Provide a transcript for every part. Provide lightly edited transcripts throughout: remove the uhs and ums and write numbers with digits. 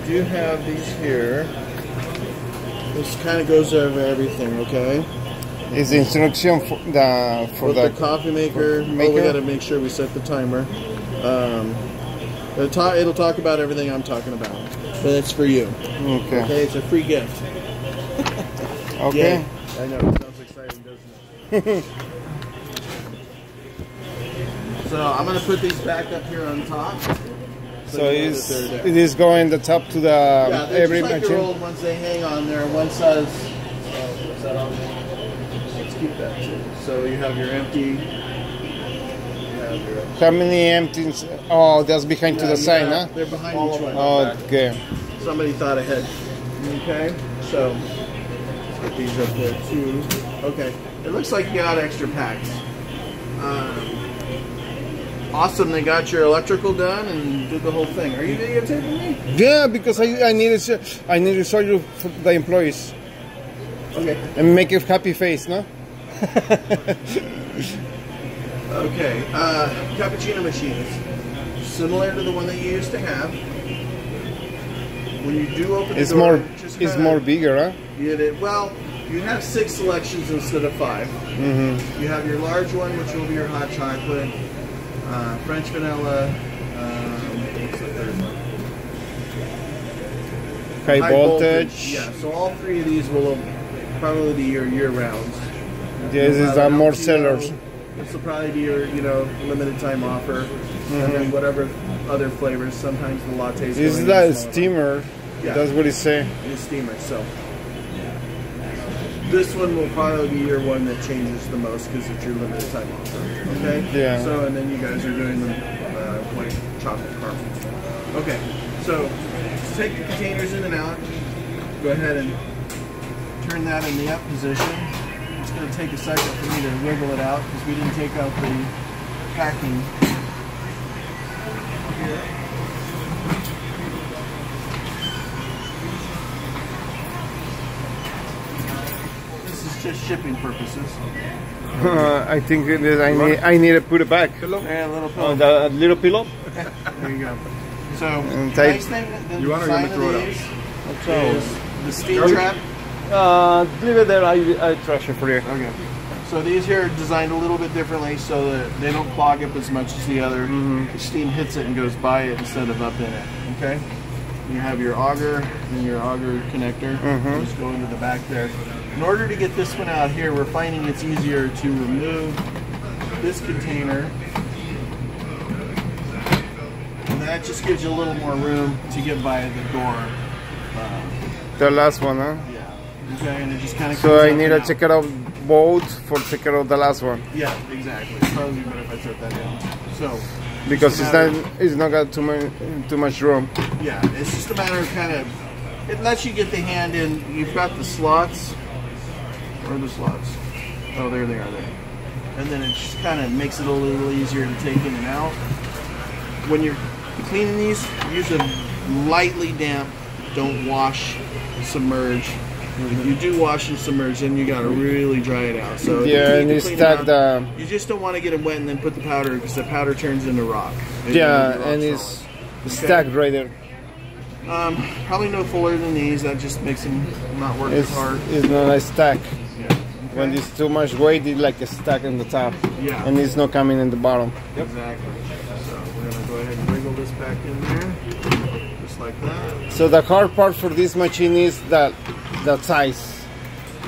do have these here. This kind of goes over everything, okay? Is the instruction for the coffee maker. Oh, we got to make sure we set the timer. It'll talk about everything I'm talking about, but it's for you. Okay. Okay, it's a free gift. Okay. Yeah, I know. It sounds exciting, doesn't it? So I'm gonna put these back up here on top. So it is going the top to the every just like your old ones. They hang on there. One says, "Is that on?" Let's keep that too. So you have your empty. How many empties? Oh, that's behind to the side, huh? They're behind each one. Okay. Somebody thought ahead. Okay, so let's get these up there too. Okay, it looks like you got extra packs. Awesome, they got your electrical done and did the whole thing. Are you videotaping me? Yeah, because I need to show you the employees. Okay. And make a happy face, no? Okay, cappuccino machines, similar to the one that you used to have. When you do open the door, it's more bigger, huh? Well, you have 6 selections instead of 5. Mm-hmm. You have your large one, which will be your hot chocolate, French vanilla, what's the third one? High voltage. Yeah, so all 3 of these will probably be your year-rounds. Yes, these are more sellers. This will probably be your, limited time offer, and then whatever other flavors. Sometimes the lattes. This is the steamer. Yeah. That's what it's saying. It's steamer. So this one will probably be your one that changes the most because it's your limited time offer. Okay. Yeah. So and then you guys are doing the white chocolate caramel. Okay. So take the containers in and out. Go ahead and turn that in the up position. It's going to take a second for me to wiggle it out because we didn't take out the packing here. This is just shipping purposes. I think I need to put it back. Yeah, a little pillow. The little pillow? There you go. So, nice thing that you want to throw it out? Is the steam trap. Leave it there. I trash it for you. Okay. So these here are designed a little bit differently so that they don't clog up as much as the other. The steam hits it and goes by it instead of up in it. Okay. You have your auger and your auger connector. Just go into the back there. In order to get this one out here, we're finding it's easier to remove this container. And that just gives you a little more room to get by the door. The last one, huh? Yeah. Okay, and it just kind of. So I need to check it out both for check it out the last one. Yeah, exactly. It's probably better if I set that down. So. Because it's not got too much room. Yeah, it's just a matter of kind of. It lets you get the hand in. You've got the slots. Where are the slots? Oh, there they are there. And then it just kind of makes it a little easier to take in and out. When you're cleaning these, use them lightly damp. Don't wash, submerge. If you do wash and submerge, then you gotta really dry it out. So yeah, and you stack the. You just don't want to get them wet and then put the powder because the powder turns into rock. Yeah, and it's stacked right there. Probably no fuller than these. That just makes them not work as hard. It's not a stack. Yeah. Okay. When it's too much weight, it's like a stack on the top. Yeah. And it's not coming in the bottom. Yep. Exactly. So we're gonna go ahead and wiggle this back in there, just like that. So the hard part for this machine is that size,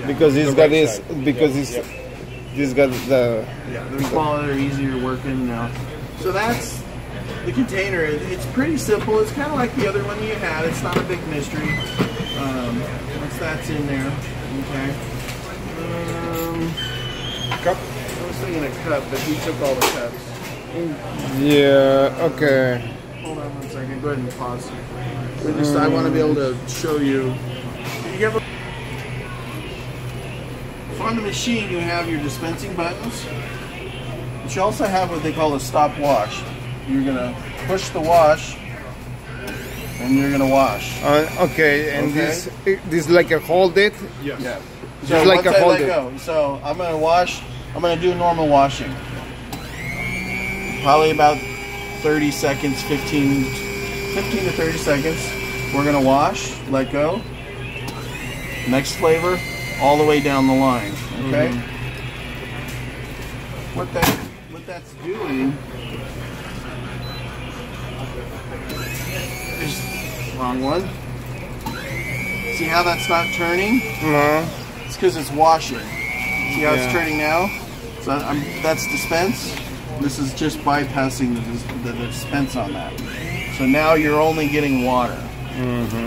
because it's got this, because it's this got the. Yeah, they're smaller, they're easier to work in now. So that's the container. It's pretty simple. It's kind of like the other one you had. It's not a big mystery. Once that's in there, okay. Cup. I was thinking a cup, but he took all the cups. Yeah. Okay. Hold on 1 second. Go ahead and pause. I want to be able to show you. So on the machine, you have your dispensing buttons. But you also have what they call a stop wash. You're gonna push the wash, and you're gonna wash. Okay, and this is like a hold it. Yes. Yeah. So just like once a hold I let go, so I'm gonna wash. I'm gonna do normal washing. Probably about 30 seconds, 15 to 30 seconds. We're gonna wash, let go. Next flavor, all the way down the line. Okay. What that's doing is wrong one. See how that's not turning? It's because it's washing. See how it's turning now? So that's dispense. This is just bypassing the dispense on that. So now you're only getting water.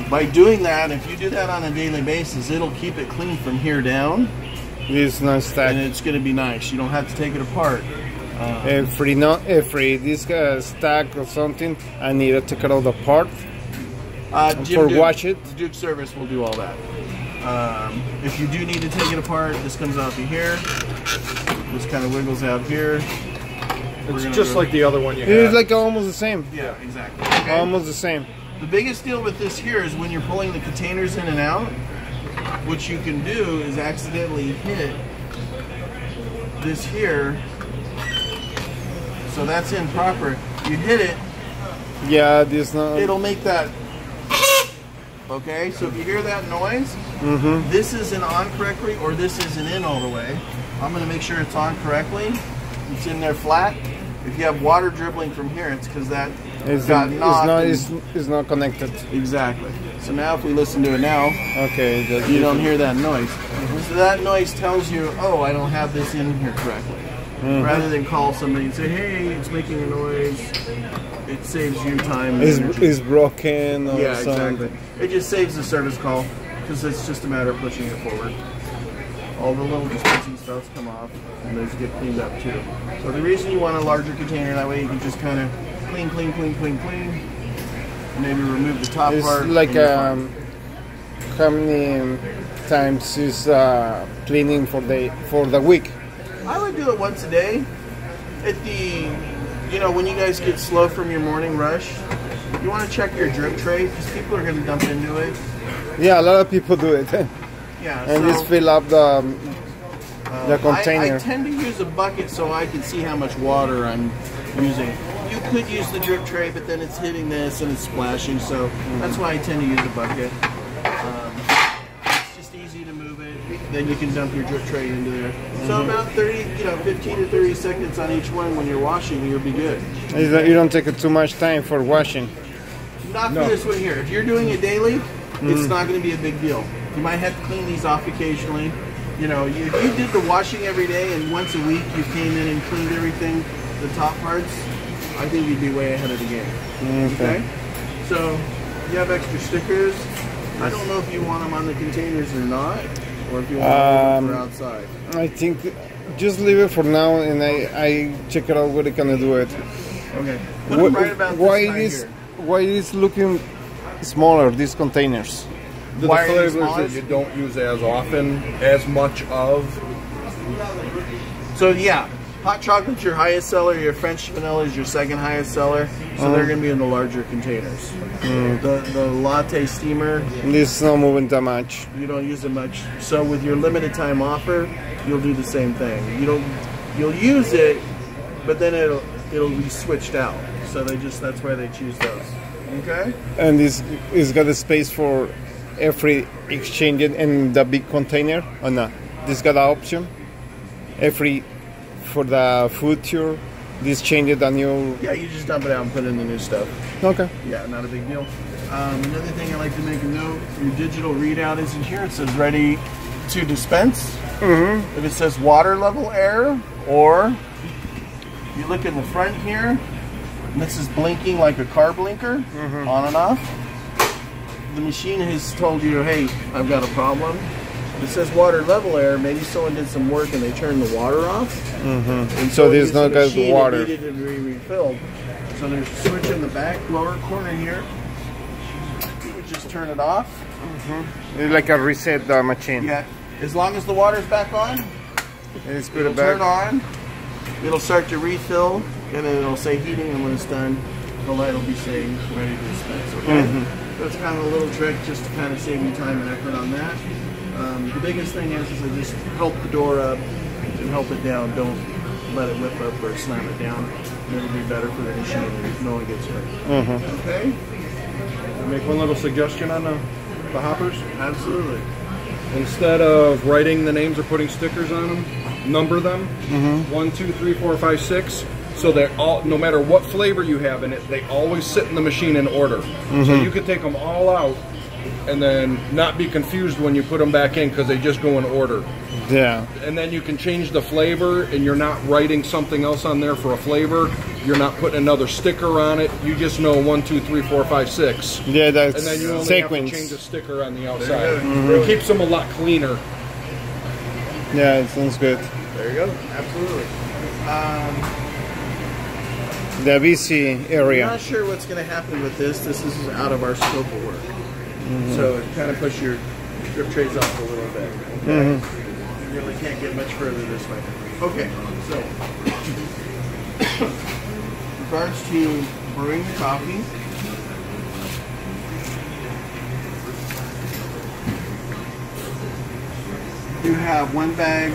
By doing that, if you do that on a daily basis, it'll keep it clean from here down. It's not stacked. And it's going to be nice. You don't have to take it apart. Every this stack or something, I need to take it out apart Jim Duke, wash it. Duke service will do all that. If you do need to take it apart, this comes out to here. This kind of wiggles out here. It's just like the other one you had. It's like almost the same. Yeah, exactly. Okay? Almost the same. The biggest deal with this here is when you're pulling the containers in and out, what you can do is accidentally hit this here. So that's improper. You hit it. Yeah, this not. It'll make that. Okay, so if you hear that noise, this isn't on correctly or this isn't in all the way. I'm going to make sure it's on correctly. It's in there flat. If you have water dribbling from here, it's because that got knocked. It's not connected. Exactly. So now if we listen to it now, okay, you don't hear that noise. So that noise tells you, oh, I don't have this in here correctly. Rather than call somebody and say, hey, it's making a noise, it saves you time. It's broken or yeah, something. exactly. It just saves the service call because it's just a matter of pushing it forward. All the little dispensing stuffs come off and those get cleaned up too. So the reason you want a larger container, that way you can just kind of clean. And maybe remove the top part. It's like how many times is cleaning for the week? I would do it once a day. At the, when you guys get slow from your morning rush, you want to check your drip tray because people are going to dump into it. Yeah, a lot of people do it. Yeah, and just fill up the container. I tend to use a bucket so I can see how much water I'm using. You could use the drip tray, but then it's hitting this and it's splashing, so that's why I tend to use a bucket. It's just easy to move it. Then you can dump your drip tray into there. So about 15 to 30 seconds on each one when you're washing, you'll be good. You don't take too much time for washing. Not for this one here. If you're doing it daily, it's not going to be a big deal. You might have to clean these off occasionally. If you did the washing every day and once a week you came in and cleaned everything, the top parts, I think you'd be way ahead of the game. Okay? So, you have extra stickers. I don't know if you want them on the containers or not, or if you want them for outside. I think just leave it for now and I check it out what I can do it. Okay. Put them right about this side here. Why is looking smaller, these containers? The flavors that you don't use as often, as much of. So yeah, hot chocolate's your highest seller, your French vanilla is your second highest seller, so they're going to be in the larger containers. The latte steamer, this is not moving that much. You don't use it much. So with your limited time offer, you'll do the same thing. You'll use it, but then it'll be switched out. So that's why they choose those. Okay? And this is got a space for every exchange in the big container or not? This got an option every for the future. This changes the new. Yeah, you just dump it out and put in the new stuff. Okay. Yeah, not a big deal. Another thing I like to make a note: your digital readout is in here. It says ready to dispense. If it says water level error, or you look in the front here, and this is blinking like a car blinker, on and off. The machine has told you, hey, I've got a problem. If it says water level error, maybe someone did some work and they turned the water off. And so there's no good water. It needed to be refilled. So there's a switch in the back lower corner here. You would just turn it off. It's like a reset the machine. Yeah. As long as the water's back on, it'll turn on. It'll start to refill, and then it'll say heating, and when it's done, the light will be saying ready to dispense. Okay. That's kind of a little trick just to kind of save you time and effort on that. The biggest thing is I just help the door up and help it down. Don't let it whip up or slam it down. It'll be better for the machine if no one gets hurt. Okay? Make one little suggestion on the hoppers. Absolutely. Instead of writing the names or putting stickers on them, number them. 1, 2, 3, 4, 5, 6. So they're all, no matter what flavor you have in it, they always sit in the machine in order. So you could take them all out and then not be confused when you put them back in because they just go in order. Yeah. And then you can change the flavor, and you're not writing something else on there for a flavor. You're not putting another sticker on it. You just know 1, 2, 3, 4, 5, 6. Yeah, that's and then you only sequence. have to change a sticker on the outside. It keeps them a lot cleaner. Yeah, it sounds good. There you go. Absolutely. The BC I'm area. not sure what's going to happen with this. This is out of our scope of work. So it kind of push your drip trays off a little bit. Okay? You really can't get much further this way. Okay, so in regards to brewing the coffee, you have 1 bag,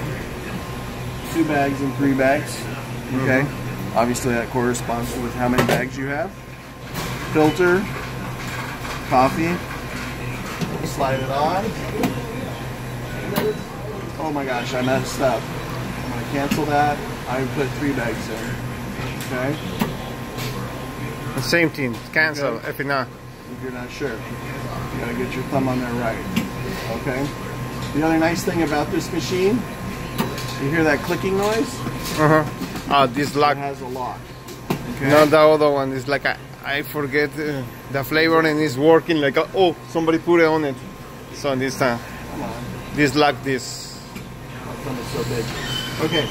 2 bags, and 3 bags. Okay, obviously that corresponds with how many bags you have. Filter, coffee, slide it on. Oh my gosh, I messed up. I'm going to cancel that. I put 3 bags in. Okay? The same thing. Cancel if you're not. If you're not sure. You got to get your thumb on there right. Okay? The other nice thing about this machine, you hear that clicking noise? This It lock. has a lock. Okay? No, the other one is like I forget the flavor and it's working like oh, somebody put it on it. So this Come on. this lock this. My thumb is so big. Okay,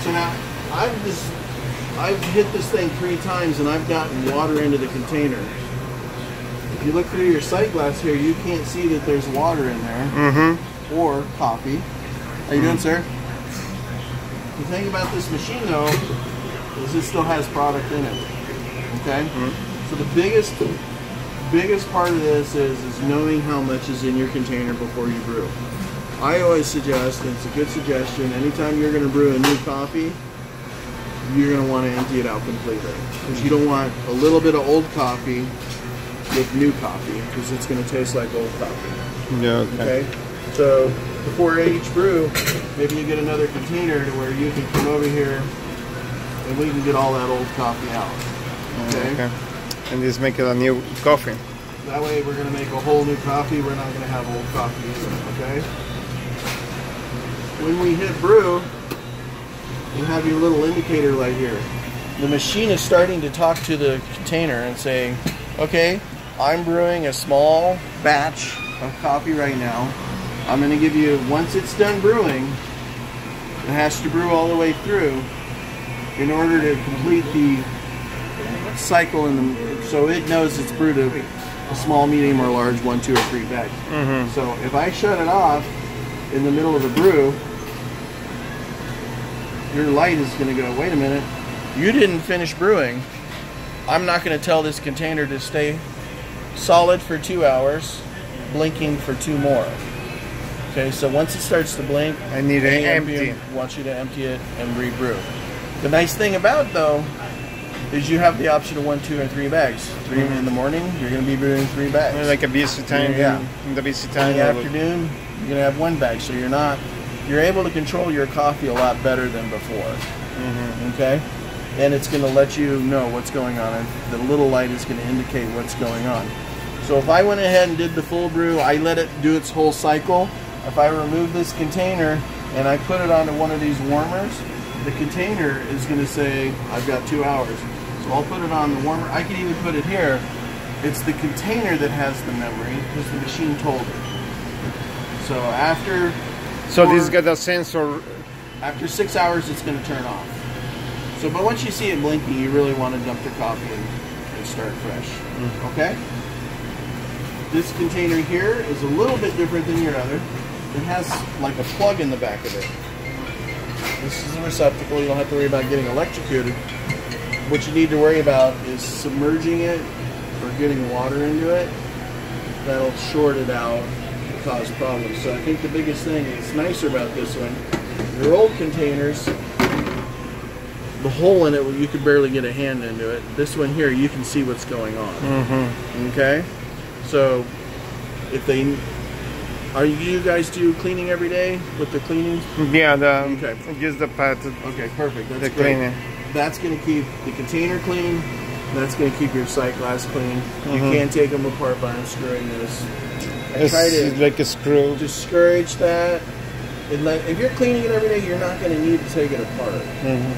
so now I've hit this thing 3 times and I've gotten water into the container. If you look through your sight glass here, you can't see that there's water in there or coffee. How you doing, sir? The thing about this machine though is it still has product in it. Okay, so the biggest part of this is knowing how much is in your container before you brew. I always suggest, and it's a good suggestion, anytime you're going to brew a new coffee, you're going to want to empty it out completely. Because you don't want a little bit of old coffee with new coffee, because it's going to taste like old coffee. Yeah. Okay? So before each brew, maybe you get another container to where you can come over here and we can get all that old coffee out. Okay? And just make it a new coffee. That way we're going to make a whole new coffee. We're not going to have old coffee either, okay? When we hit brew, you have your little indicator light here. The machine is starting to talk to the container and saying, okay, I'm brewing a small batch of coffee right now. I'm going to give you, once it's done brewing, it has to brew all the way through in order to complete the cycle so it knows it's brewed a small, medium, or large 1, 2, or 3 bags. So if I shut it off in the middle of the brew, your light is going to go, wait a minute, you didn't finish brewing. I'm not going to tell this container to stay solid for 2 hours, blinking for 2 more. Okay, so once it starts to blink, I need it empty. I want you to empty it and re-brew. The nice thing about though is you have the option of 1, 2, and 3 bags. 3 in the morning, you're going to be brewing 3 bags. Like a busy time. Yeah. In the busy time. In the afternoon, you're going to have 1 bag. So you're able to control your coffee a lot better than before. Okay? And it's going to let you know what's going on. And the little light is going to indicate what's going on. So if I went ahead and did the full brew, I let it do its whole cycle. If I remove this container and I put it onto one of these warmers, the container is going to say, I've got 2 hours. So I'll put it on the warmer. I can even put it here. It's the container that has the memory because the machine told it. So after... So this got a sensor. After 6 hours, it's going to turn off. So, but once you see it blinking, you really want to dump the coffee and start fresh. Okay? This container here is a little bit different than your other. It has like a plug in the back of it. This is a receptacle. You don't have to worry about getting electrocuted. What you need to worry about is submerging it or getting water into it. That'll short it out and cause problems. So I think the biggest thing that's nicer about this one, your old containers, the hole in it, you could barely get a hand into it. This one here, you can see what's going on. Okay, so if they you guys do cleaning every day with the cleaning? Yeah, okay. Use the pad. Okay, perfect. That's the great. cleaning. That's going to keep the container clean. That's going to keep your sight glass clean. You can't take them apart by unscrewing this. Try to like a screw. discourage that. If you're cleaning it every day, you're not going to need to take it apart.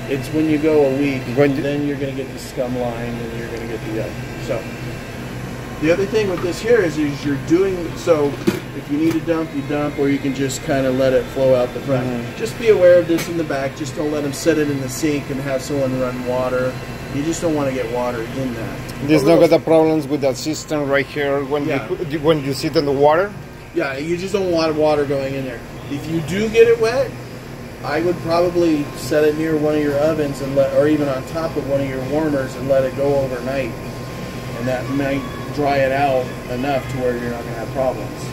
It's when you go a week, then you're going to get the scum line and you're going to get the yuck. So the other thing with this here is you're doing, so if you need to dump, you dump, or you can just kind of let it flow out the front. Just be aware of this in the back. Just don't let them set it in the sink and have someone run water. You just don't want to get water in that. There's no other problems with that system right here when you sit in the water? Yeah, you just don't want water going in there. If you do get it wet, I would probably set it near one of your ovens and or even on top of one of your warmers and let it go overnight. And that might dry it out enough to where you're not going to have problems.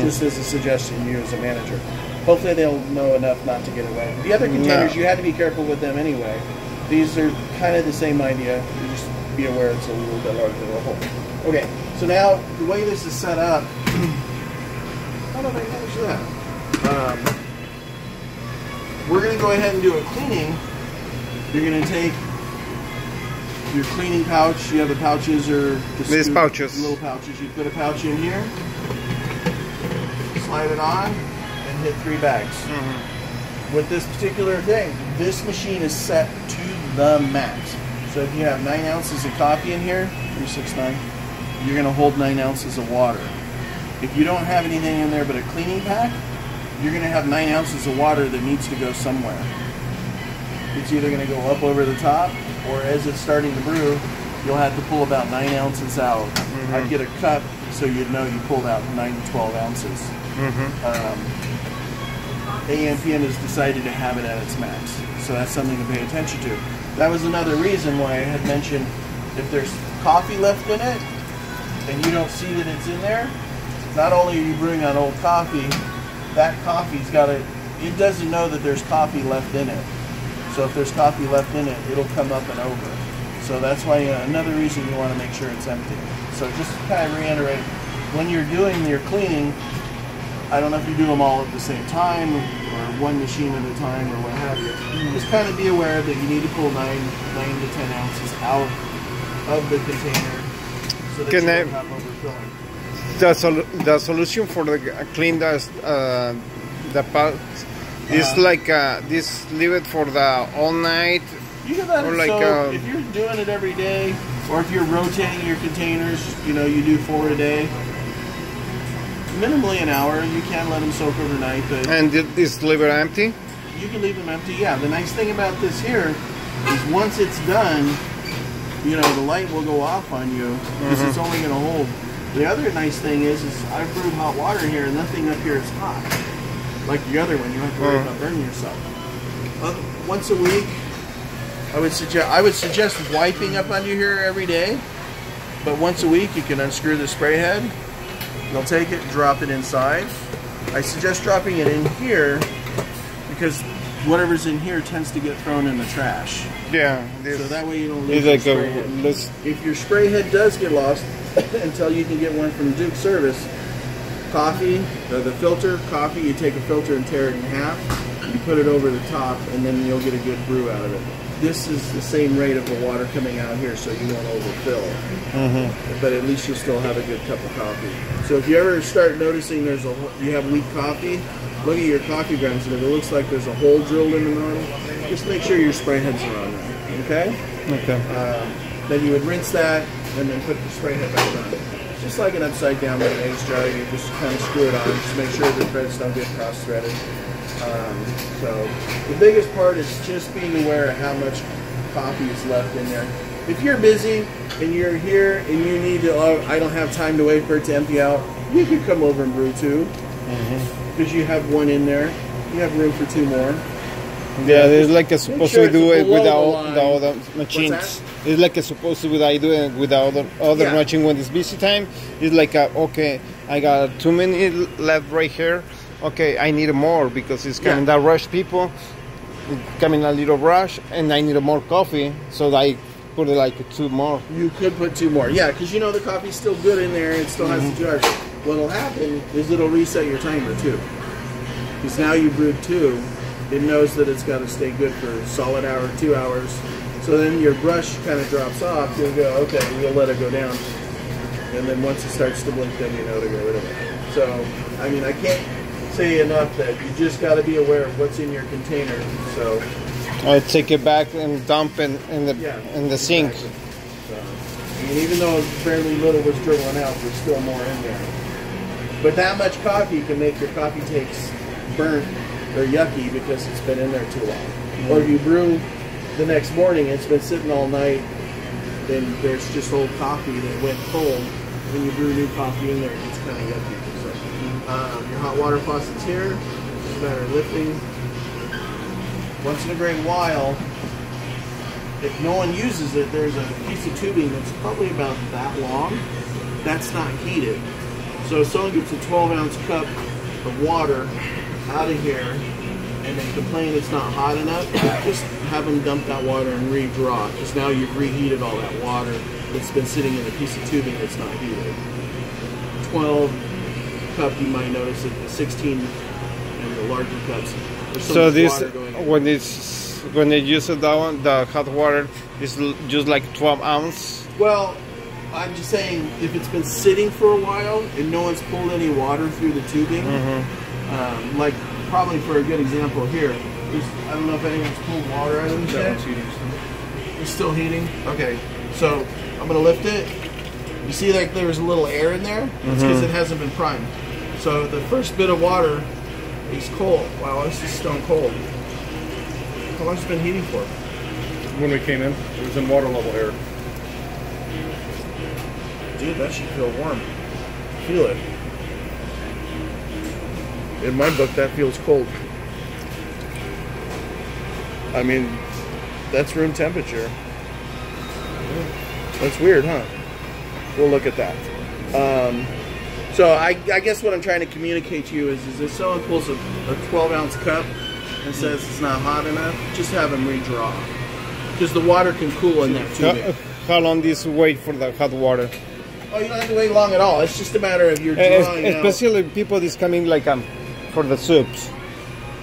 Just as a suggestion to you as a manager. Hopefully they'll know enough not to get it wet. The other containers, you had to be careful with them anyway. These are kind of the same idea. You just be aware it's a little bit larger of a hole. Okay, so now the way this is set up, I don't know if I can manage that. We're going to go ahead and do a cleaning. You're going to take your cleaning pouch. You have the pouches or these pouches, little pouches. You put a pouch in here, slide it on, and hit 3 bags. With this particular thing, this machine is set to the max. So if you have 9 ounces of coffee in here, 369, you're going to hold 9 ounces of water. If you don't have anything in there but a cleaning pack, you're going to have 9 ounces of water that needs to go somewhere. It's either going to go up over the top, or as it's starting to brew, you'll have to pull about 9 ounces out. I'd get a cup so you'd know you pulled out 9 to 12 ounces. ampm has decided to have it at its max, so that's something to pay attention to. That was another reason why I had mentioned if there's coffee left in it and you don't see that it's in there, not only are you brewing on old coffee, that coffee's got it doesn't know that there's coffee left in it. So if there's coffee left in it, it'll come up and over. So that's why another reason you want to make sure it's empty. So just to kind of reiterate, when you're doing your cleaning, I don't know if you do them all at the same time or one machine at a time or what have you. Just kind of be aware that you need to pull 9 to 10 ounces out of the container so that you don't have overfilling. The solution for the clean the pot is like this, leave it for the all night. You can let it soak. If you're doing it every day, or if you're rotating your containers, you do 4 a day. Minimally an hour. You can let them soak overnight, but and this leave it empty. You can leave them empty. Yeah. The nice thing about this here is once it's done, the light will go off on you because it's only going to hold. The other nice thing is I've brewed hot water here, and nothing up here is hot. Like the other one, you don't have to worry about burning yourself. Once a week, I would suggest wiping up under here every day. But once a week, you can unscrew the spray head. You'll take it and drop it inside. I suggest dropping it in here because whatever's in here tends to get thrown in the trash. Yeah. So that way you don't lose your spray head. If your spray head does get lost, until you can get one from Duke Service, coffee, the filter, coffee, you take a filter and tear it in half, you put it over the top, and then you'll get a good brew out of it. This is the same rate of the water coming out here, so you won't overfill. But at least you'll still have a good cup of coffee. So if you ever start noticing you have weak coffee, look at your coffee grounds, and if it looks like there's a hole drilled in the middle, just make sure your spray heads are on there. Okay? Okay. Then you would rinse that, and then put the spray head back on. Just like an upside down mayonnaise jar, you just kind of screw it on, just make sure the threads don't get cross-threaded. So the biggest part is just being aware of how much coffee is left in there. If you're busy and you're here and you need to, I don't have time to wait for it to empty out, you can come over and brew too. Because you have one in there. You have room for 2 more. Yeah, it's like it's supposed to do it with the other machines. It's like it's supposed to do it with the other machine when it's busy time. It's like, okay, I got 2 minutes left right here. Okay, I need more because it's kind of rush people. It's coming a little rush, and I need more coffee, so I put like 2 more. You could put 2 more. Yeah, because you know the coffee's still good in there. It still has the jar. What'll happen is it'll reset your timer too. Because now you brewed 2, it knows that it's got to stay good for a solid hour, 2 hours. So then your brush kind of drops off. You'll go, okay, we'll let it go down. And then once it starts to blink, then you know to get rid of it. So, I mean, I can't say enough that you just got to be aware of what's in your container. So I take it back and dump in the sink. Exactly. So, I mean, even though fairly little was dribbling out, there's still more in there. But that much coffee can make your coffee taste burnt or yucky because it's been in there too long. Or if you brew the next morning, it's been sitting all night, then there's just old coffee that went cold. When you brew new coffee in there, it's kind of yucky. So, your hot water faucet's here. It's a matter of lifting. Once in a great while, if no one uses it, there's a piece of tubing that's probably about that long. That's not heated. So if someone gets a 12-ounce cup of water out of here and they complain it's not hot enough, just have them dump that water and redraw, because now you've reheated all that water that's been sitting in a piece of tubing that's not heated. 12 cup, you might notice it, the 16 and the larger cups. So this, when they use it, that one, the hot water is just like 12 ounce. Well, I'm just saying, if it's been sitting for a while and no one's pulled any water through the tubing, like probably for a good example here, I don't know if anyone's pulled water out of this yet. It's still heating? Okay, so I'm going to lift it. You see like there's a little air in there? It's because it hasn't been primed. So the first bit of water is cold. Wow, this is stone cold. How long has it been heating for? When we came in, it was in water level air. Dude, that should feel warm. Feel it. In my book, that feels cold. I mean, that's room temperature. That's weird, huh? We'll look at that. So I guess what I'm trying to communicate to you is if someone pulls a 12-ounce cup and says it's not hot enough, just have them redraw. Because the water can cool in that tubing. How long do you wait for the hot water? Oh, you don't have to wait long at all. It's just a matter of your drawing out. Especially people is coming like for the soups.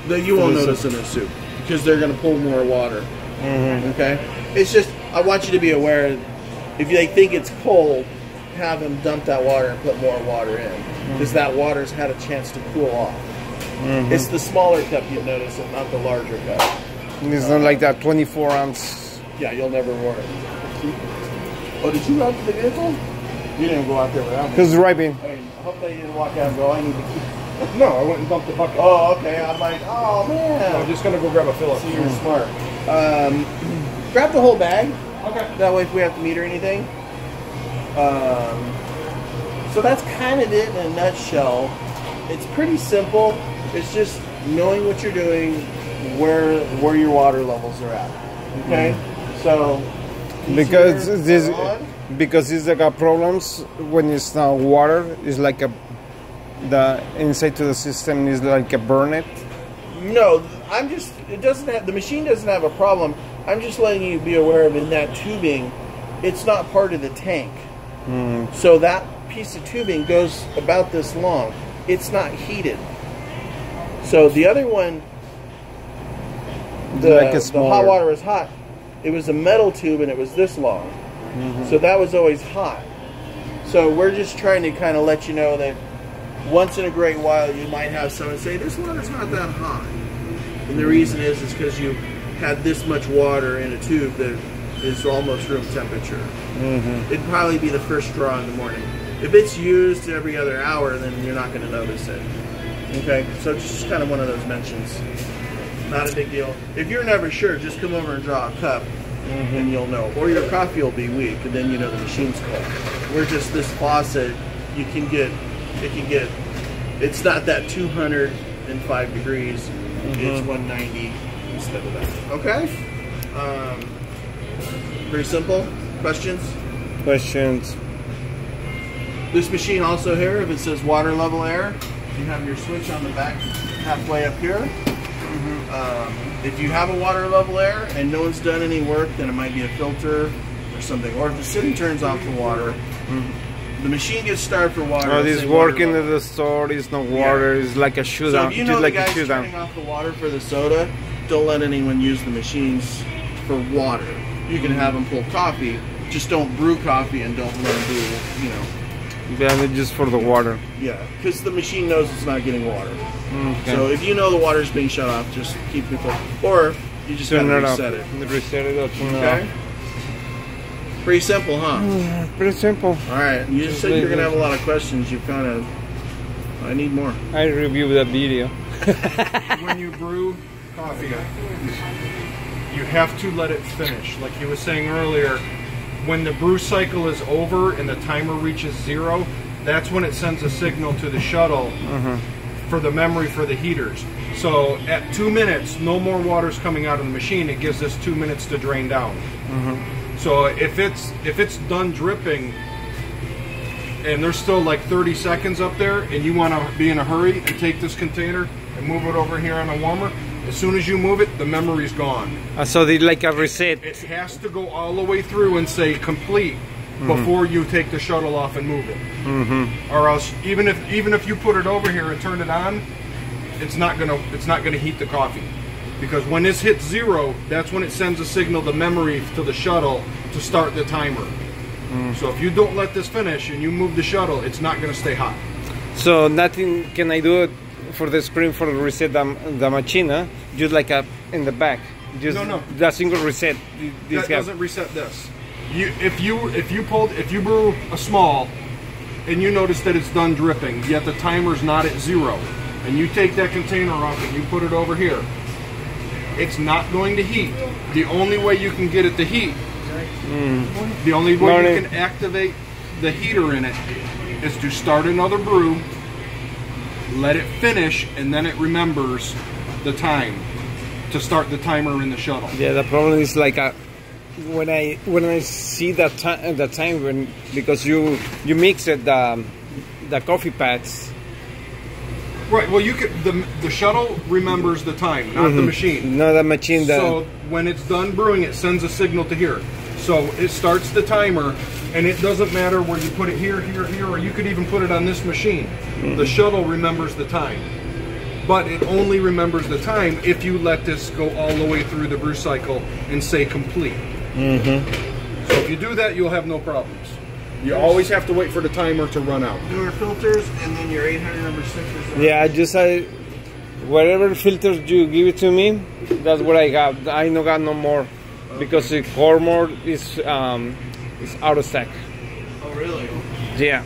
That you won't notice in a soup because they're going to pull more water. Okay? It's just, I want you to be aware, if they think it's cold, have them dump that water and put more water in. Because that water's had a chance to cool off. It's the smaller cup you'll notice and not the larger cup. It's not like that 24 ounce. Yeah, you'll never warn. Oh, did you go out to the vehicle? You didn't go out there without me. Who's driving? I hope they didn't walk out and go, I need to keep... No, I went and dumped the bucket. Oh, okay. I'm like, oh, man. I'm just going to go grab a fill-up. So you're smart. Grab the whole bag. Okay. That way if we have to meter anything. So that's kind of it in a nutshell. It's pretty simple. It's just knowing what you're doing, where your water levels are at. Okay? So... Because this got problems when it's not water, it's like the inside to the system is like a burn it. No, the machine doesn't have a problem. I'm just letting you be aware of in that tubing, it's not part of the tank. So that piece of tubing goes about this long. It's not heated. So the other one, the hot water is hot. It was a metal tube and it was this long. So that was always hot. So we're just trying to kind of let you know that once in a great while you might have someone say, this water's not that hot. And the reason is because you had this much water in a tube that is almost room temperature. It'd probably be the first draw in the morning. If it's used every other hour, then you're not going to notice it. Okay, so it's just kind of one of those mentions. Not a big deal. If you're never sure, just come over and draw a cup, and you'll know. Or your coffee will be weak, and then you know the machine's cold. We're just this faucet. It's not that 205 degrees. It's 190 instead of that. Okay. Very simple. Questions? Questions. This machine also here, if it says water level air, you have your switch on the back halfway up here. If you have a water level error and no one's done any work, then it might be a filter or something. Or if the city turns off the water, the machine gets starved for water. Oh, this working at the store is no water. It's like a shootout. So if you know just like the guy's turning off the water for the soda, don't let anyone use the machines for water. You can have them pull coffee, just don't brew coffee and don't let them brew, you know. Yeah, just for the water. Yeah, because the machine knows it's not getting water. Okay. So if you know the water's being shut off, just keep it full. Or you just gotta reset it. Reset it or turn it Okay? off. Pretty simple, huh? Pretty simple. Alright, you just said you're gonna have a lot of questions. You kind of... I need more. I review the video. When you brew coffee, you have to let it finish. Like you were saying earlier, when the brew cycle is over and the timer reaches 0, that's when it sends a signal to the shuttle for the memory for the heaters. So at 2 minutes, no more water's coming out of the machine. It gives us 2 minutes to drain down. So if it's done dripping and there's still like 30 seconds up there and you want to be in a hurry and take this container and move it over here on a warmer, as soon as you move it, the memory's gone. So they like a reset. It has to go all the way through and say complete before you take the shuttle off and move it. Or else, even if you put it over here and turn it on, it's not gonna heat the coffee, because when this hits 0, that's when it sends a signal, the memory to the shuttle to start the timer. So if you don't let this finish and you move the shuttle, it's not gonna stay hot. So nothing can I do for the screen for reset the machine, huh? Just like in the back. Just No. the single reset. That doesn't reset this. If you brew a small and you notice that it's done dripping, yet the timer's not at 0, and you take that container off and you put it over here, it's not going to heat. The only way you can get it to heat, the only way you can activate the heater in it, is to start another brew, let it finish, and then it remembers the time to start the timer in the shuttle. Yeah, the problem is like when I see the time when, because you mix it the coffee pads. Right. Well, you could the shuttle remembers the time, not the machine. Not the machine. So when it's done brewing, it sends a signal to here. So it starts the timer, and it doesn't matter where you put it, here, or you could even put it on this machine. The shuttle remembers the time, but it only remembers the time if you let this go all the way through the brew cycle and say complete. So if you do that, you'll have no problems. You always have to wait for the timer to run out. Newer filters, and then your 800 number 6 is... Yeah, whatever filters you give it to me, that's what I got. I no got no more, because the core mode is out of stock. Oh, really? Yeah.